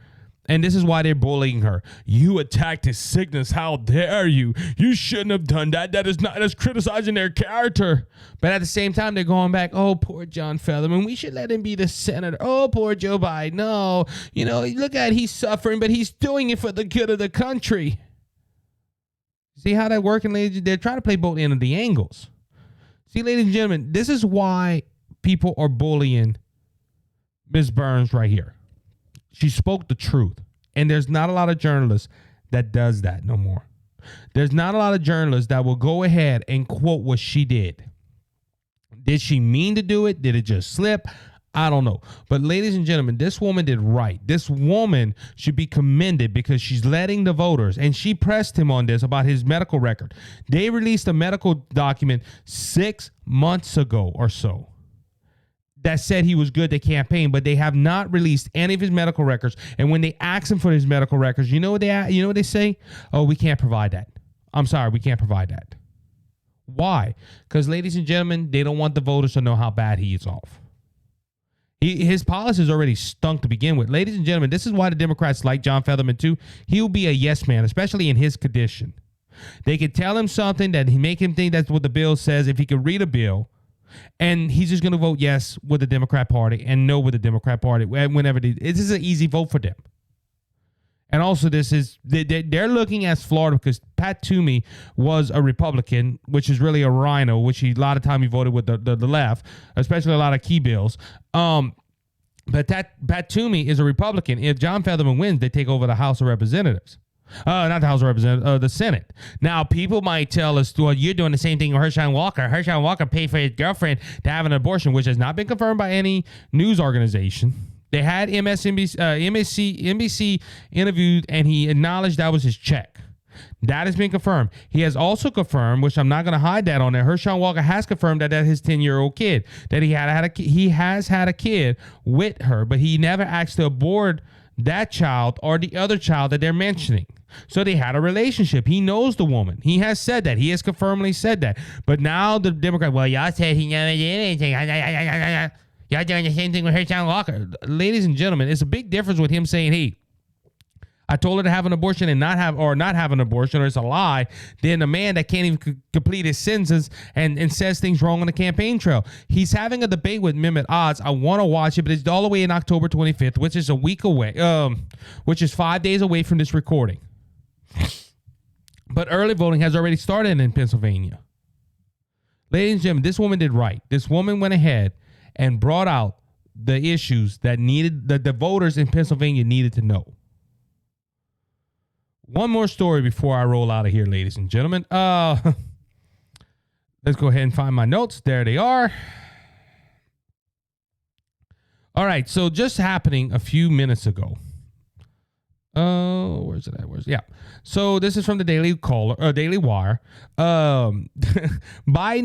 And this is why they're bullying her. You attacked his sickness. How dare you? You shouldn't have done that. That's criticizing their character. But at the same time, they're going back, oh, poor John Featherman. We should let him be the senator. Oh, poor Joe Biden. No, look at he's suffering, but he's doing it for the good of the country. See how that working, ladies? They're trying to play both ends of the angles. See, ladies and gentlemen, this is why people are bullying Ms. Burns right here. She spoke the truth. And there's not a lot of journalists that does that no more. There's not a lot of journalists that will go ahead and quote what she did. Did she mean to do it? Did it just slip? I don't know. But ladies and gentlemen, this woman did right. This woman should be commended because she's letting the voters, and she pressed him on this about his medical record. They released a medical document 6 months ago or so that said he was good to campaign, but they have not released any of his medical records. And when they ask him for his medical records, you know what they say? Oh, we can't provide that. I'm sorry, we can't provide that. Why? Because, ladies and gentlemen, they don't want the voters to know how bad he is off. His policies already stunk to begin with. Ladies and gentlemen, this is why the Democrats like John Featherman too. He'll be a yes man, especially in his condition. They could tell him something that make him think that's what the bill says if he could read a bill. And he's just going to vote yes with the Democrat Party and no with the Democrat Party whenever this is an easy vote for them. And also they're looking at Florida because Pat Toomey was a Republican, which is really a rhino, which a lot of time he voted with the left, especially a lot of key bills. But Pat Toomey is a Republican. If John Featherman wins, they take over the House of Representatives. Not the House of Representatives, the Senate. Now, people might tell us, well, you're doing the same thing with Herschel Walker. Herschel Walker paid for his girlfriend to have an abortion, which has not been confirmed by any news organization. They had NBC interviewed, and he acknowledged that was his check. That has been confirmed. He has also confirmed, which I'm not going to hide that on there, Herschel Walker has confirmed that his 10-year-old kid, that he has had a kid with her, but he never asked to abort that child or the other child that they're mentioning. So they had a relationship. He knows the woman. He has said that. He has confirmedly said that. But now the Democrat, well, y'all said he never did anything. Y'all doing the same thing with Herschel Walker. Ladies and gentlemen, it's a big difference with him saying, hey, I told her to have an abortion and not have an abortion, or it's a lie, than a man that can't even complete his sentences and says things wrong on the campaign trail. He's having a debate with Mehmet Oz. I want to watch it, but it's all the way in October 25th, which is a week away, which is 5 days away from this recording. But early voting has already started in Pennsylvania. Ladies and gentlemen, this woman did right. This woman went ahead and brought out the issues that the voters in Pennsylvania needed to know. One more story before I roll out of here, ladies and gentlemen. Let's go ahead and find my notes. There they are. All right, so just happening a few minutes ago. Where's it at? Yeah. So this is from the Daily Wire. Biden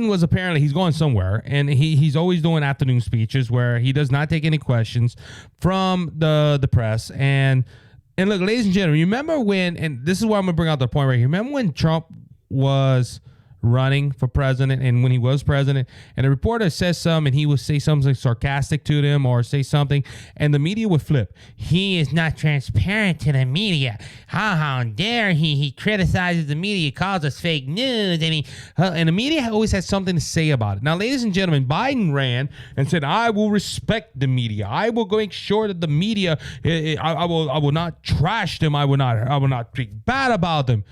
was apparently, he's going somewhere, and he's always doing afternoon speeches where he does not take any questions from the press. And look, ladies and gentlemen, remember when, and this is where I'm going to bring out the point right here. Remember when Trump was running for president, and when he was president, and a reporter says something, and he would say something sarcastic to them or say something, and the media would flip. He is not transparent to the media. How dare he? He criticizes the media, calls us fake news, and the media always has something to say about it. Now, ladies and gentlemen, Biden ran and said, I will respect the media. I will make sure that the media, I will not trash them. I will not speak bad about them.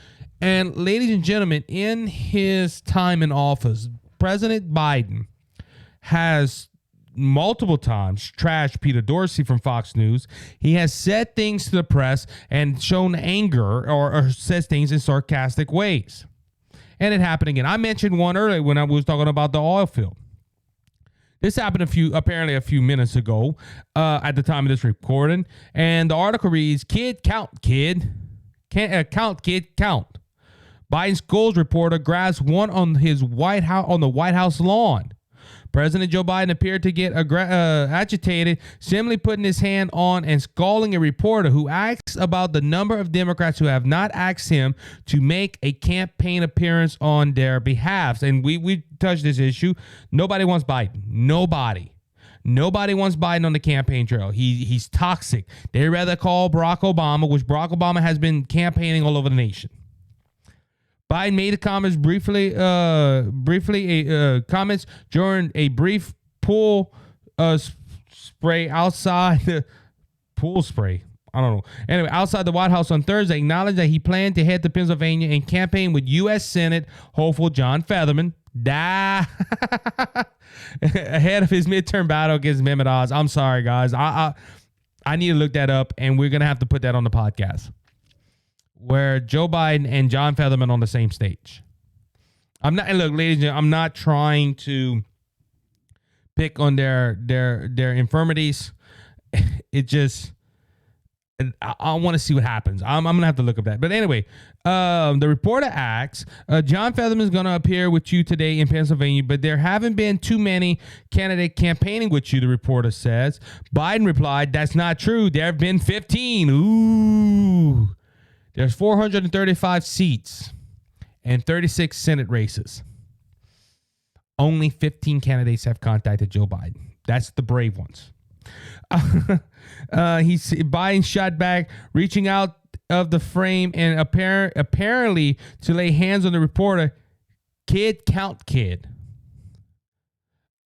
And ladies and gentlemen, in his time in office, President Biden has multiple times trashed Peter Dorsey from Fox News. He has said things to the press and shown anger or says things in sarcastic ways. And it happened again. I mentioned one earlier when I was talking about the oil field. This happened apparently a few minutes ago at the time of this recording. And the article reads, count, kid. Biden's goals reporter grabs one on the White House lawn. President Joe Biden appeared to get agitated, simply putting his hand on and scalding a reporter who asks about the number of Democrats who have not asked him to make a campaign appearance on their behalf. And we touched this issue. Nobody wants Biden. Nobody. Nobody wants Biden on the campaign trail. He's toxic. They'd rather call Barack Obama, which Barack Obama has been campaigning all over the nation. Biden made the comments comments during a brief pool spray outside the pool spray. I don't know. Anyway, outside the White House on Thursday, acknowledged that he planned to head to Pennsylvania and campaign with U.S. Senate hopeful John Fetterman ahead of his midterm battle against Mehmet Oz. I'm sorry, guys. I need to look that up, and we're gonna have to put that on the podcast, where Joe Biden and John Fetterman on the same stage. I'm not. And look, ladies and gentlemen, I'm not trying to pick on their infirmities. It just. I want to see what happens. I'm going to have to look up that. But anyway, the reporter asks, John Fetterman is going to appear with you today in Pennsylvania, but there haven't been too many candidates campaigning with you, the reporter says. Biden replied, that's not true. There have been 15. Ooh. There's 435 seats and 36 Senate races. Only 15 candidates have contacted Joe Biden. That's the brave ones. Biden shot back, reaching out of the frame and apparently to lay hands on the reporter. Kid, count kid.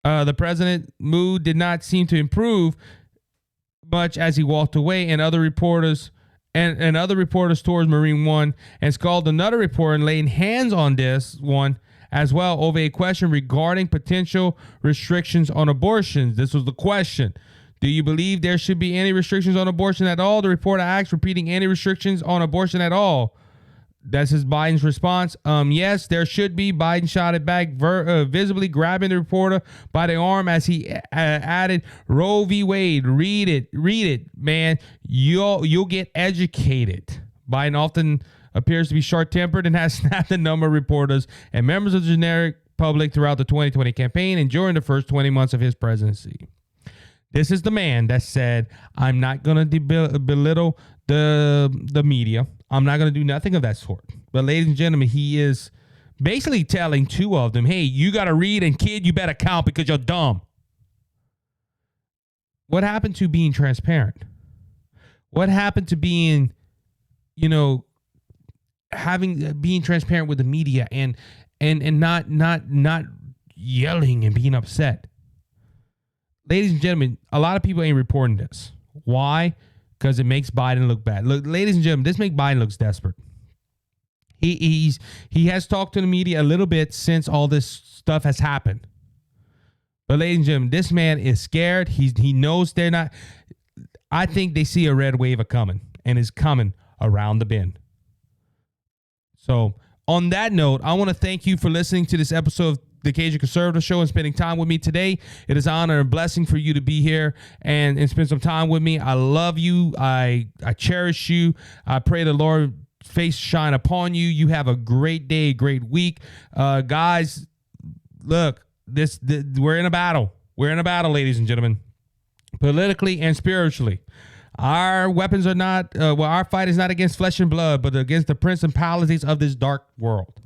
The president's mood did not seem to improve much as he walked away, and other reporters towards Marine One, and called another reporter and laying hands on this one as well over a question regarding potential restrictions on abortions. This was the question. Do you believe there should be any restrictions on abortion at all? The reporter asked, repeating, any restrictions on abortion at all? That's his Biden's response. Yes, there should be. Biden shot it back, visibly grabbing the reporter by the arm as he added, Roe v. Wade. Read it, man. You'll get educated. Biden often appears to be short-tempered and has snapped a number of reporters and members of the generic public throughout the 2020 campaign and during the first 20 months of his presidency. This is the man that said, I'm not going to belittle the media. I'm not going to do nothing of that sort. But ladies and gentlemen, he is basically telling two of them, hey, you got to read, and kid, you better count because you're dumb. What happened to being transparent? What happened to being, being transparent with the media and not yelling and being upset? Ladies and gentlemen, a lot of people ain't reporting this. Why? Because it makes Biden look bad. Look, ladies and gentlemen, this makes Biden look desperate. He has talked to the media a little bit since all this stuff has happened. But ladies and gentlemen, this man is scared. He knows they're not. I think they see a red wave coming, and it's coming around the bend. So on that note, I want to thank you for listening to this episode of the Cajun Conservative Show and spending time with me today. It is an honor and blessing for you to be here and spend some time with me. I love you. I cherish you. I pray the Lord face shine upon you. You have a great day, great week. Guys, look, we're in a battle. We're in a battle, ladies and gentlemen, politically and spiritually. Our weapons are not, our fight is not against flesh and blood, but against the principalities of this dark world.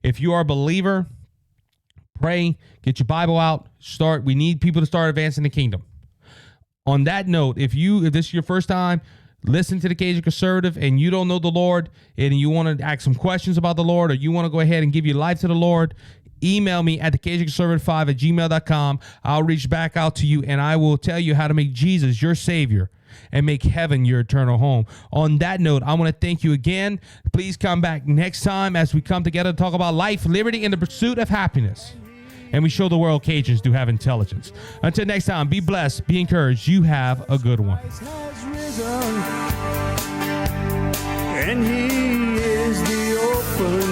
If you are a believer, pray, get your Bible out, we need people to start advancing the kingdom. On that note, if this is your first time listening to the Cajun Conservative and you don't know the Lord and you want to ask some questions about the Lord, or you want to go ahead and give your life to the Lord, email me at thecajunconservative5@gmail.com. I'll reach back out to you and I will tell you how to make Jesus your Savior and make heaven your eternal home. On that note, I want to thank you again. Please come back next time as we come together to talk about life, liberty, and the pursuit of happiness. And we show the world Cajuns do have intelligence. Until next time, be blessed, be encouraged. You have a good one.
Christ has risen, and he is the open